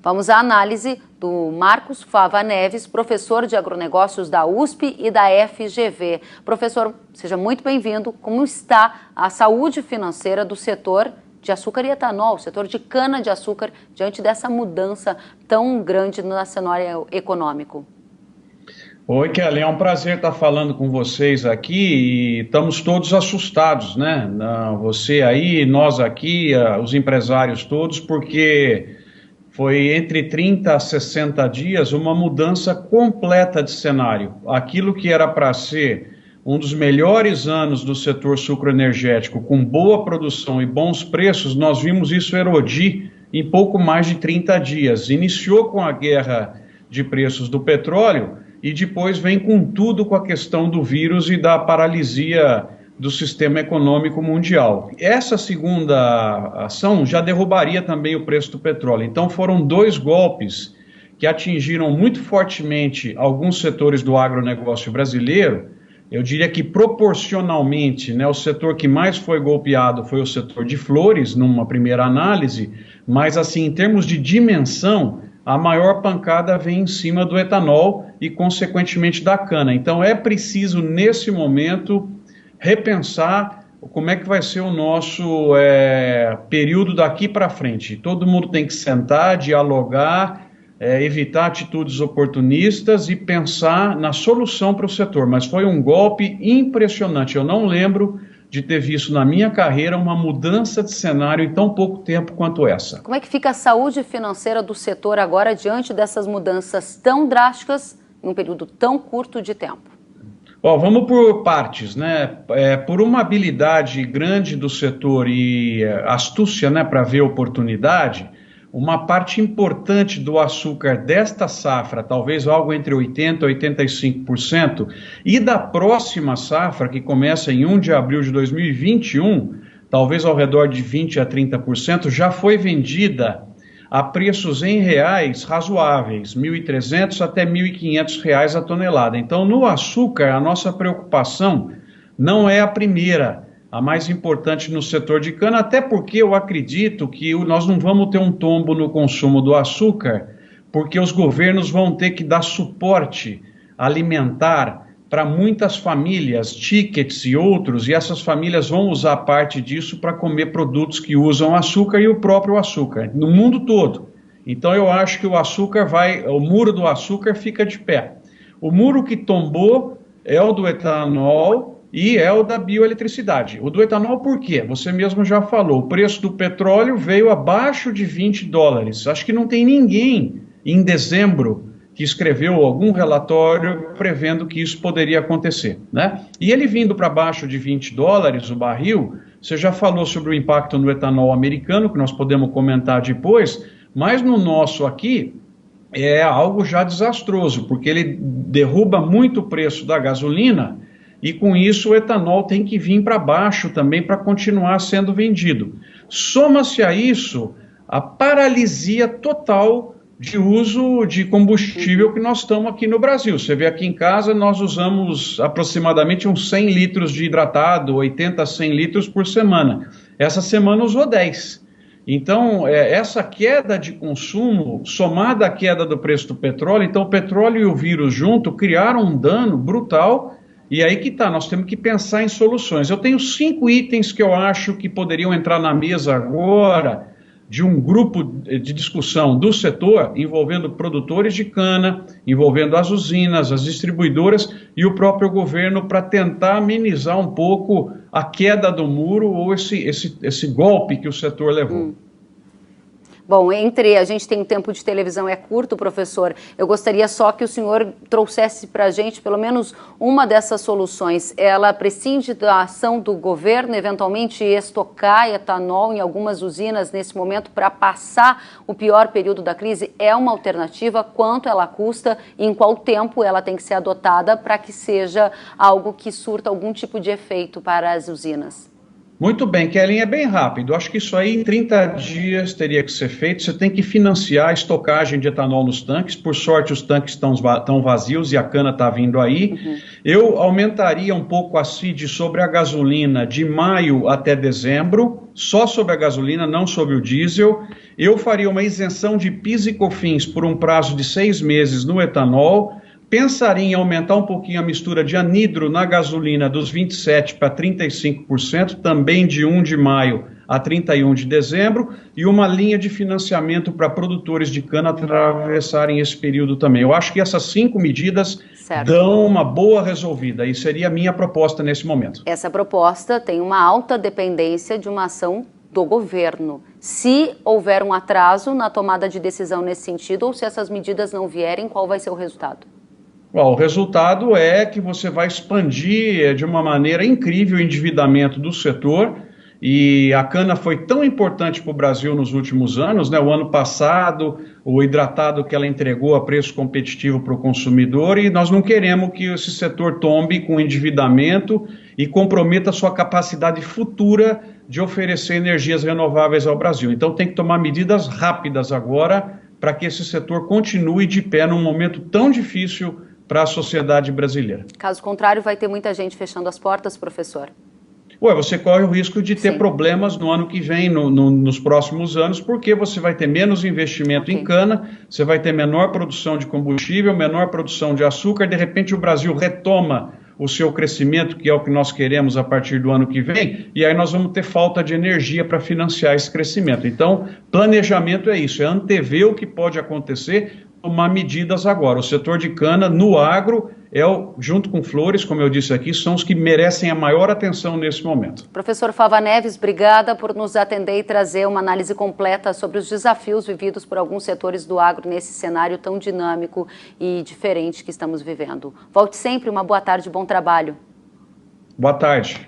Vamos à análise do Marcos Fava Neves, professor de agronegócios da USP e da FGV. Professor, seja muito bem-vindo. Como está a saúde financeira do setor de açúcar e etanol, setor de cana-de-açúcar, diante dessa mudança tão grande no cenário econômico? Oi, Kelly, é um prazer estar falando com vocês aqui e estamos todos assustados, né? Você aí, nós aqui, os empresários todos, porque foi entre 30 a 60 dias uma mudança completa de cenário. Aquilo que era para ser um dos melhores anos do setor sucroenergético, com boa produção e bons preços, nós vimos isso erodir em pouco mais de 30 dias. Iniciou com a guerra de preços do petróleo e depois vem com tudo com a questão do vírus e da paralisia do sistema econômico mundial. Essa segunda ação já derrubaria também o preço do petróleo. Então foram dois golpes que atingiram muito fortemente alguns setores do agronegócio brasileiro. Eu diria que proporcionalmente, né, o setor que mais foi golpeado foi o setor de flores, numa primeira análise, mas assim, em termos de dimensão, a maior pancada vem em cima do etanol e, consequentemente, da cana. Então, é preciso, nesse momento, repensar como é que vai ser o nosso período daqui para frente. Todo mundo tem que sentar, dialogar, evitar atitudes oportunistas e pensar na solução para o setor. Mas foi um golpe impressionante. Eu não lembro de ter visto na minha carreira uma mudança de cenário em tão pouco tempo quanto essa. Como é que fica a saúde financeira do setor agora diante dessas mudanças tão drásticas em um período tão curto de tempo? Bom, vamos por partes, né? Por uma habilidade grande do setor e astúcia, né, para ver oportunidade, uma parte importante do açúcar desta safra, talvez algo entre 80% e 85%, e da próxima safra, que começa em 1 de abril de 2021, talvez ao redor de 20% a 30%, já foi vendida a preços em reais razoáveis, R$ 1.300 até R$ 1.500 a tonelada. Então, no açúcar, a nossa preocupação não é a primeira, a mais importante no setor de cana, até porque eu acredito que nós não vamos ter um tombo no consumo do açúcar, porque os governos vão ter que dar suporte alimentar para muitas famílias, tickets e outros, e essas famílias vão usar parte disso para comer produtos que usam açúcar e o próprio açúcar, no mundo todo. Então eu acho que o muro do açúcar fica de pé. O muro que tombou é o do etanol e é o da bioeletricidade. O do etanol por quê? Você mesmo já falou, o preço do petróleo veio abaixo de $20. Acho que não tem ninguém em dezembro que escreveu algum relatório prevendo que isso poderia acontecer, né? E ele vindo para baixo de $20 o barril, você já falou sobre o impacto no etanol americano, que nós podemos comentar depois, mas no nosso aqui é algo já desastroso, porque ele derruba muito o preço da gasolina e com isso o etanol tem que vir para baixo também para continuar sendo vendido. Soma-se a isso a paralisia total de uso de combustível que nós estamos aqui no Brasil. Você vê aqui em casa, nós usamos aproximadamente uns 100 litros de hidratado, 80 a 100 litros por semana. Essa semana usou 10. Então, essa queda de consumo, somada à queda do preço do petróleo, então o petróleo e o vírus junto criaram um dano brutal, e aí que tá, nós temos que pensar em soluções. Eu tenho 5 itens que eu acho que poderiam entrar na mesa agora, de um grupo de discussão do setor, envolvendo produtores de cana, envolvendo as usinas, as distribuidoras e o próprio governo, para tentar amenizar um pouco a queda do muro ou esse golpe que o setor levou. Bom, a gente tem um tempo de televisão, é curto, professor. Eu gostaria só que o senhor trouxesse para a gente pelo menos uma dessas soluções. Ela prescinde da ação do governo, eventualmente estocar etanol em algumas usinas nesse momento para passar o pior período da crise? É uma alternativa? Quanto ela custa e em qual tempo ela tem que ser adotada para que seja algo que surta algum tipo de efeito para as usinas? Muito bem, Kelly, é bem rápido. Acho que isso aí em 30 dias teria que ser feito. Você tem que financiar a estocagem de etanol nos tanques. Por sorte, os tanques estão vazios e a cana está vindo aí. Eu aumentaria um pouco a CID sobre a gasolina de maio até dezembro, só sobre a gasolina, não sobre o diesel. Eu faria uma isenção de PIS e COFINS por um prazo de 6 meses no etanol. Pensaria em aumentar um pouquinho a mistura de anidro na gasolina dos 27% para 35%, também de 1 de maio a 31 de dezembro, e uma linha de financiamento para produtores de cana atravessarem esse período também. Eu acho que essas 5 medidas dão uma boa resolvida, e seria a minha proposta nesse momento. Essa proposta tem uma alta dependência de uma ação do governo. Se houver um atraso na tomada de decisão nesse sentido, ou se essas medidas não vierem, qual vai ser o resultado? Bom, o resultado é que você vai expandir de uma maneira incrível o endividamento do setor, e a cana foi tão importante para o Brasil nos últimos anos, né? O ano passado, o hidratado que ela entregou a preço competitivo para o consumidor, e nós não queremos que esse setor tombe com endividamento e comprometa a sua capacidade futura de oferecer energias renováveis ao Brasil. Então tem que tomar medidas rápidas agora para que esse setor continue de pé num momento tão difícil para a sociedade brasileira. Caso contrário, vai ter muita gente fechando as portas, professor? Você corre o risco de ter problemas no ano que vem, nos próximos anos, porque você vai ter menos investimento em cana, você vai ter menor produção de combustível, menor produção de açúcar, de repente o Brasil retoma o seu crescimento, que é o que nós queremos a partir do ano que vem, e aí nós vamos ter falta de energia para financiar esse crescimento. Então, planejamento é isso, é antever o que pode acontecer, tomar medidas agora. O setor de cana no agro junto com flores, como eu disse aqui, são os que merecem a maior atenção nesse momento. Professor Fava Neves, obrigada por nos atender e trazer uma análise completa sobre os desafios vividos por alguns setores do agro nesse cenário tão dinâmico e diferente que estamos vivendo. Volte sempre, uma boa tarde, bom trabalho. Boa tarde.